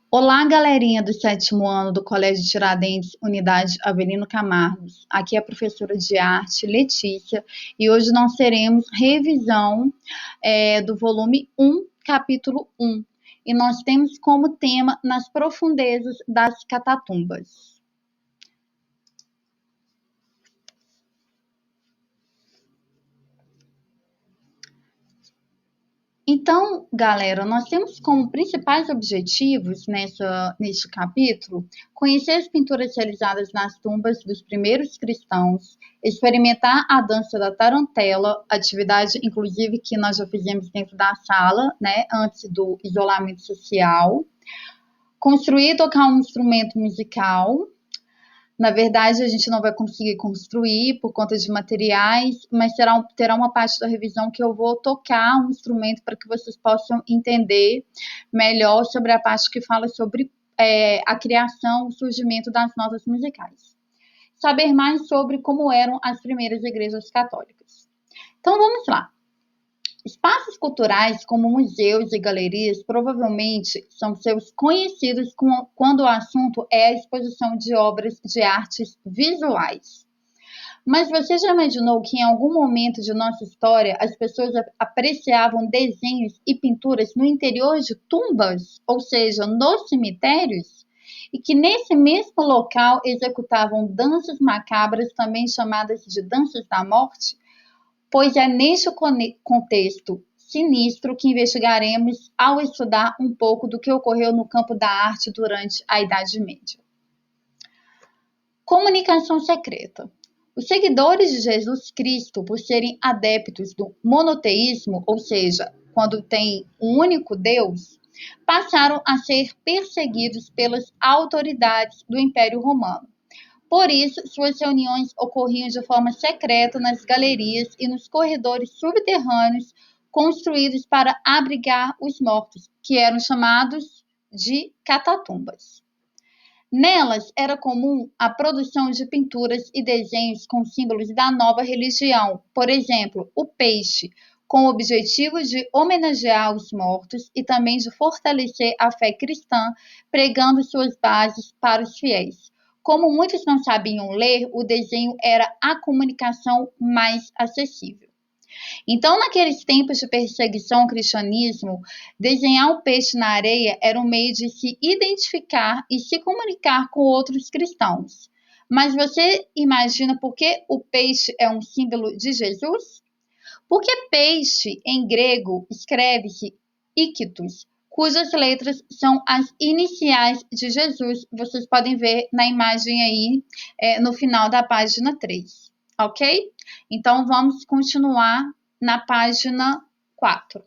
Olá, galerinha do sétimo ano do Colégio Tiradentes, Unidade Avelino Camargos. Aqui é a professora de arte, Letícia, e hoje nós teremos revisão do volume 1, capítulo 1. E nós temos como tema Nas Profundezas das Catatumbas. Então, galera, nós temos como principais objetivos neste capítulo conhecer as pinturas realizadas nas tumbas dos primeiros cristãos, experimentar a dança da tarantela, atividade inclusive que nós já fizemos dentro da sala, né, antes do isolamento social, construir e tocar um instrumento musical. Na verdade, a gente não vai conseguir construir por conta de materiais, mas terá uma parte da revisão que eu vou tocar um instrumento para que vocês possam entender melhor sobre a parte que fala sobre a criação, o surgimento das notas musicais. Saber mais sobre como eram as primeiras igrejas católicas. Então vamos lá. Espaços culturais como museus e galerias provavelmente são seus conhecidos quando o assunto é a exposição de obras de artes visuais. Mas você já imaginou que em algum momento de nossa história as pessoas apreciavam desenhos e pinturas no interior de tumbas, ou seja, nos cemitérios? E que nesse mesmo local executavam danças macabras, também chamadas de danças da morte? Pois é neste contexto sinistro que investigaremos ao estudar um pouco do que ocorreu no campo da arte durante a Idade Média. Comunicação secreta. Os seguidores de Jesus Cristo, por serem adeptos do monoteísmo, ou seja, quando tem um único Deus, passaram a ser perseguidos pelas autoridades do Império Romano. Por isso, suas reuniões ocorriam de forma secreta nas galerias e nos corredores subterrâneos construídos para abrigar os mortos, que eram chamados de catatumbas. Nelas era comum a produção de pinturas e desenhos com símbolos da nova religião, por exemplo, o peixe, com o objetivo de homenagear os mortos e também de fortalecer a fé cristã, pregando suas bases para os fiéis. Como muitos não sabiam ler, o desenho era a comunicação mais acessível. Então, naqueles tempos de perseguição ao cristianismo, desenhar um peixe na areia era um meio de se identificar e se comunicar com outros cristãos. Mas você imagina por que o peixe é um símbolo de Jesus? Porque peixe, em grego, escreve-se ictus, cujas letras são as iniciais de Jesus. Vocês podem ver na imagem aí, no final da página 3, ok? Então, vamos continuar na página 4.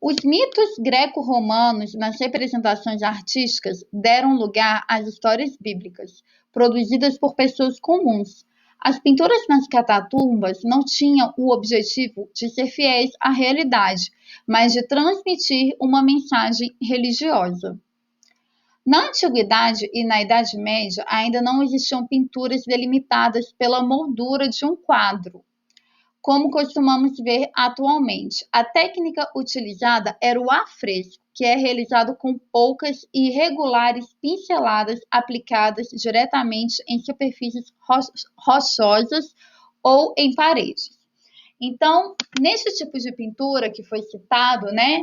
Os mitos greco-romanos nas representações artísticas deram lugar às histórias bíblicas, produzidas por pessoas comuns. As pinturas nas catatumbas não tinham o objetivo de ser fiéis à realidade, mas de transmitir uma mensagem religiosa. Na Antiguidade e na Idade Média, ainda não existiam pinturas delimitadas pela moldura de um quadro, como costumamos ver atualmente. A técnica utilizada era o afresco, que é realizado com poucas e irregulares pinceladas aplicadas diretamente em superfícies rochosas ou em paredes. Então, nesse tipo de pintura que foi citado, né,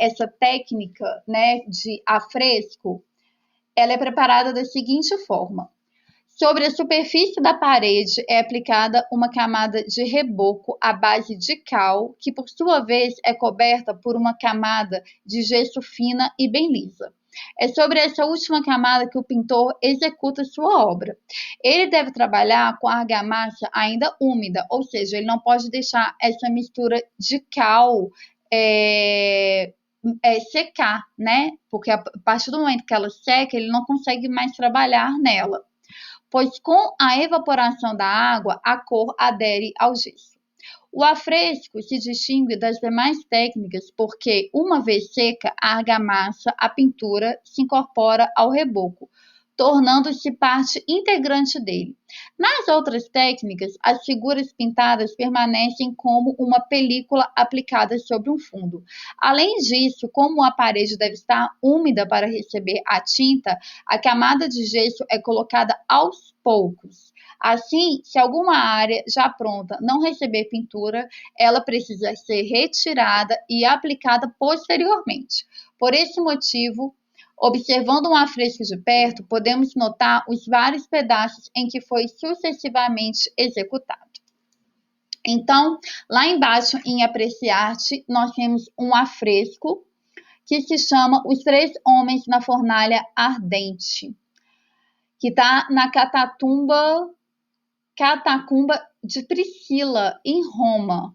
essa técnica, né, de afresco, ela é preparada da seguinte forma: sobre a superfície da parede é aplicada uma camada de reboco à base de cal, que por sua vez é coberta por uma camada de gesso fina e bem lisa. É sobre essa última camada que o pintor executa sua obra. Ele deve trabalhar com a argamassa ainda úmida, ou seja, ele não pode deixar essa mistura de cal secar, né? Porque a partir do momento que ela seca, ele não consegue mais trabalhar nela, pois com a evaporação da água, a cor adere ao gesso. O afresco se distingue das demais técnicas porque, uma vez seca a argamassa, a pintura se incorpora ao reboco, tornando-se parte integrante dele. Nas outras técnicas, as figuras pintadas permanecem como uma película aplicada sobre um fundo. Além disso, como a parede deve estar úmida para receber a tinta, a camada de gesso é colocada aos poucos. Assim, se alguma área já pronta não receber pintura, ela precisa ser retirada e aplicada posteriormente. Por esse motivo, observando um afresco de perto, podemos notar os vários pedaços em que foi sucessivamente executado. Então, lá embaixo em Apreciar-te, nós temos um afresco que se chama Os Três Homens na Fornalha Ardente, que está na Catacumba de Priscila, em Roma.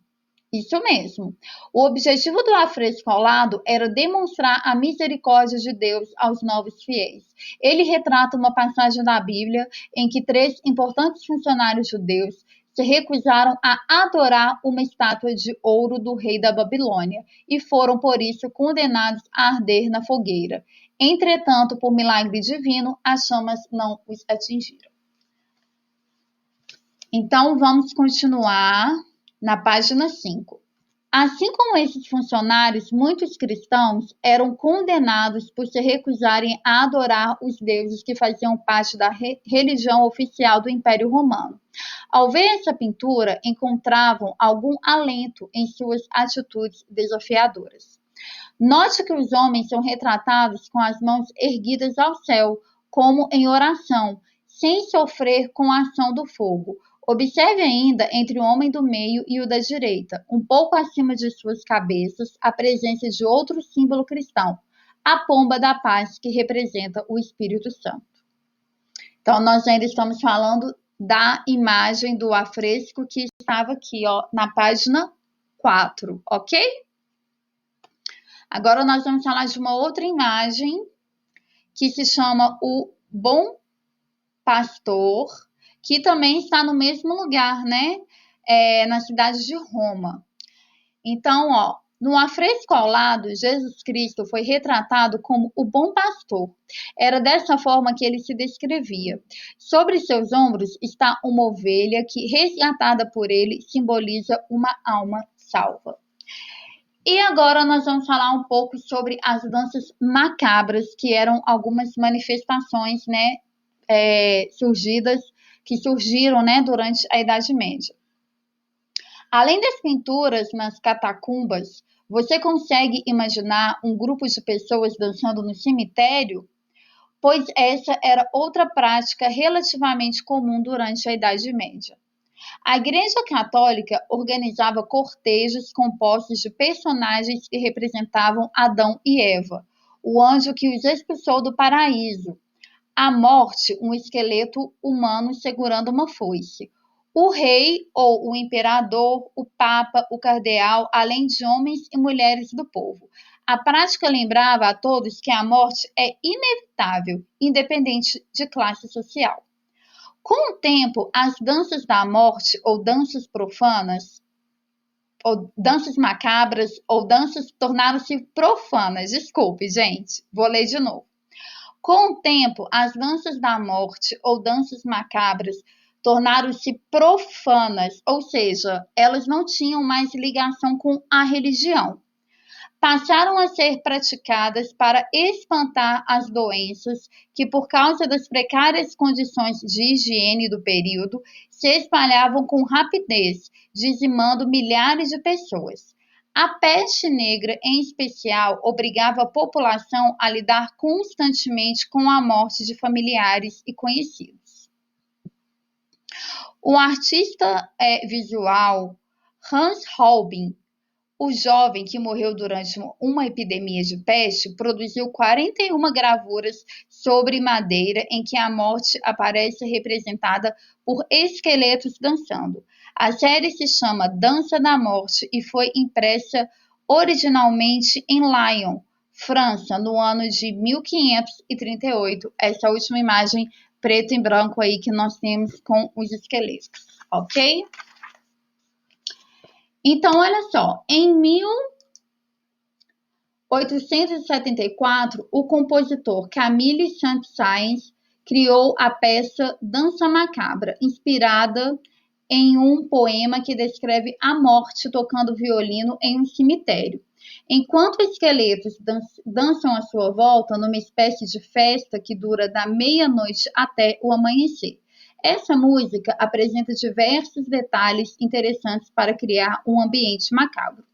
Isso mesmo. O objetivo do afresco ao lado era demonstrar a misericórdia de Deus aos novos fiéis. Ele retrata uma passagem da Bíblia em que três importantes funcionários judeus se recusaram a adorar uma estátua de ouro do rei da Babilônia e foram, por isso, condenados a arder na fogueira. Entretanto, por milagre divino, as chamas não os atingiram. Então, vamos continuar na página 5. Assim como esses funcionários, muitos cristãos eram condenados por se recusarem a adorar os deuses que faziam parte da religião oficial do Império Romano. Ao ver essa pintura, encontravam algum alento em suas atitudes desafiadoras. Note que os homens são retratados com as mãos erguidas ao céu, como em oração, sem sofrer com a ação do fogo. Observe ainda entre o homem do meio e o da direita, um pouco acima de suas cabeças, a presença de outro símbolo cristão, a pomba da paz, que representa o Espírito Santo. Então, nós ainda estamos falando da imagem do afresco que estava aqui, ó, na página 4, ok? Agora nós vamos falar de uma outra imagem que se chama o Bom Pastor, que também está no mesmo lugar, né? Na cidade de Roma. Então, ó, no afresco ao lado, Jesus Cristo foi retratado como o bom pastor. Era dessa forma que ele se descrevia. Sobre seus ombros está uma ovelha que, resgatada por ele, simboliza uma alma salva. E agora nós vamos falar um pouco sobre as danças macabras, que eram algumas manifestações, né, que surgiram, né, durante a Idade Média. Além das pinturas nas catacumbas, você consegue imaginar um grupo de pessoas dançando no cemitério? Pois essa era outra prática relativamente comum durante a Idade Média. A Igreja Católica organizava cortejos compostos de personagens que representavam Adão e Eva, o anjo que os expulsou do paraíso, a morte, um esqueleto humano segurando uma foice, o rei ou o imperador, o papa, o cardeal, além de homens e mulheres do povo. A prática lembrava a todos que a morte é inevitável, independente de classe social. Com o tempo, as danças da morte, ou danças profanas, ou danças macabras, ou danças tornaram-se profanas. Desculpe, gente, vou ler de novo. Com o tempo, as danças da morte, ou danças macabras, tornaram-se profanas, ou seja, elas não tinham mais ligação com a religião. Passaram a ser praticadas para espantar as doenças que, por causa das precárias condições de higiene do período, se espalhavam com rapidez, dizimando milhares de pessoas. A peste negra, em especial, obrigava a população a lidar constantemente com a morte de familiares e conhecidos. O artista visual Hans Holbein, o jovem que morreu durante uma epidemia de peste, produziu 41 gravuras sobre madeira em que a morte aparece representada por esqueletos dançando. A série se chama Dança da Morte e foi impressa originalmente em Lyon, França, no ano de 1538. Essa é a última imagem preto e branco aí que nós temos com os esqueletos, ok? Então, olha só, em 1874, o compositor Camille Saint-Saëns, criou a peça Dança Macabra, inspirada em um poema que descreve a morte tocando violino em um cemitério. Enquanto esqueletos dançam à sua volta numa espécie de festa que dura da meia-noite até o amanhecer. Essa música apresenta diversos detalhes interessantes para criar um ambiente macabro.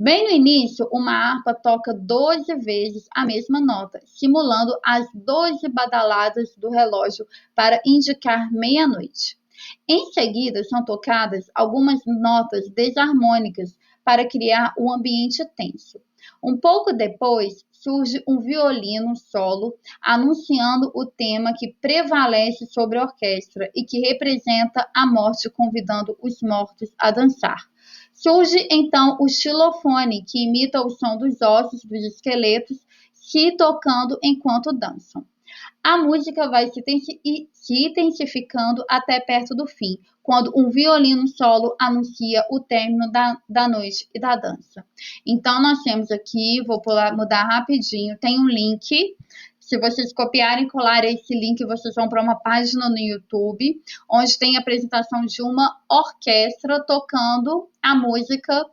Bem no início, uma harpa toca 12 vezes a mesma nota, simulando as 12 badaladas do relógio para indicar meia-noite. Em seguida, são tocadas algumas notas desarmônicas para criar um ambiente tenso. Um pouco depois, surge um violino solo anunciando o tema que prevalece sobre a orquestra e que representa a morte, convidando os mortos a dançar. Surge então o xilofone, que imita o som dos ossos dos esqueletos se tocando enquanto dançam. A música vai se intensificando até perto do fim, quando um violino solo anuncia o término da noite e da dança. Então, nós temos aqui, vou mudar rapidinho, tem um link. Se vocês copiarem e colarem esse link, vocês vão para uma página no YouTube, onde tem a apresentação de uma orquestra tocando a música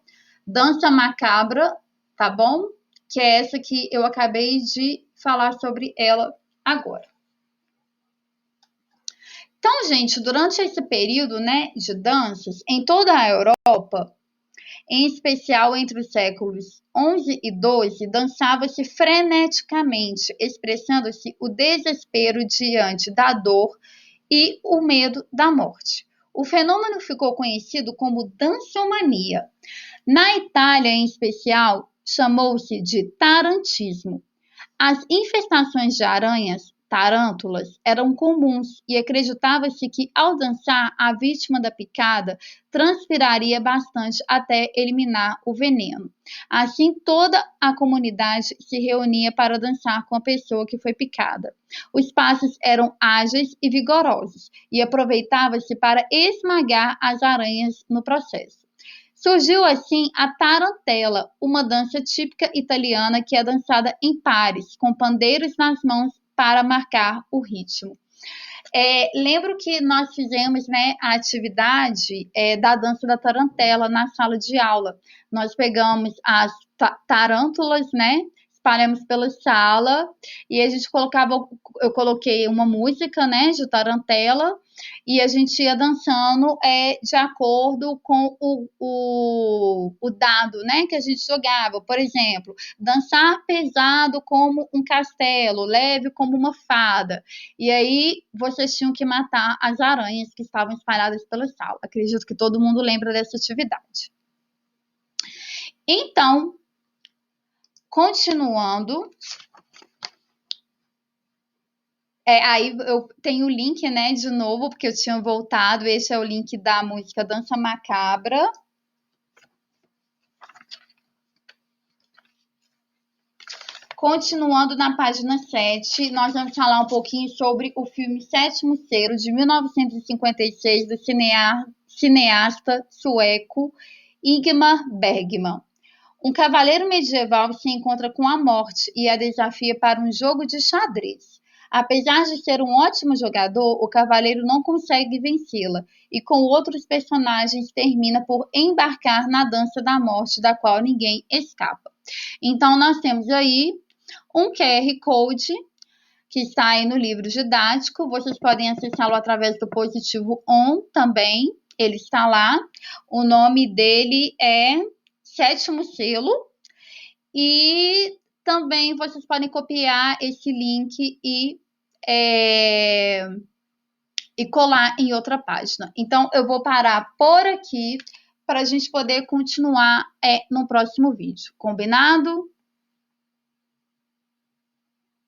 Dança Macabra, tá bom? Que é essa que eu acabei de falar sobre ela agora. Então, gente, durante esse período, né, de danças, em toda a Europa, em especial entre os séculos XI e XII, dançava-se freneticamente, expressando-se o desespero diante da dor e o medo da morte. O fenômeno ficou conhecido como dançomania. Na Itália, em especial, chamou-se de tarantismo. As infestações de aranhas, tarântulas, eram comuns e acreditava-se que, ao dançar, a vítima da picada transpiraria bastante até eliminar o veneno. Assim, toda a comunidade se reunia para dançar com a pessoa que foi picada. Os passos eram ágeis e vigorosos e aproveitava-se para esmagar as aranhas no processo. Surgiu assim a tarantela, uma dança típica italiana que é dançada em pares, com pandeiros nas mãos para marcar o ritmo. Lembro que nós fizemos, né, a atividade da dança da tarantela na sala de aula. Nós pegamos as tarântulas, né, espalhamos pela sala e a gente eu coloquei uma música, né, de tarantela e a gente ia dançando de acordo com o dado, né, que a gente jogava. Por exemplo, dançar pesado como um castelo, leve como uma fada. E aí vocês tinham que matar as aranhas que estavam espalhadas pela sala. Acredito que todo mundo lembra dessa atividade. Então, continuando, aí eu tenho o link, né, de novo, porque eu tinha voltado. Esse é o link da música Dança Macabra. Continuando na página 7, nós vamos falar um pouquinho sobre o filme Sétimo Selo, de 1956, do cineasta sueco Ingmar Bergman. Um cavaleiro medieval se encontra com a morte e a desafia para um jogo de xadrez. Apesar de ser um ótimo jogador, o cavaleiro não consegue vencê-la e, com outros personagens, termina por embarcar na dança da morte, da qual ninguém escapa. Então, nós temos aí um QR Code que está aí no livro didático. Vocês podem acessá-lo através do Positivo On também. Ele está lá. O nome dele é Sétimo Selo. E também vocês podem copiar esse link e colar em outra página. Então, eu vou parar por aqui para a gente poder continuar no próximo vídeo. Combinado?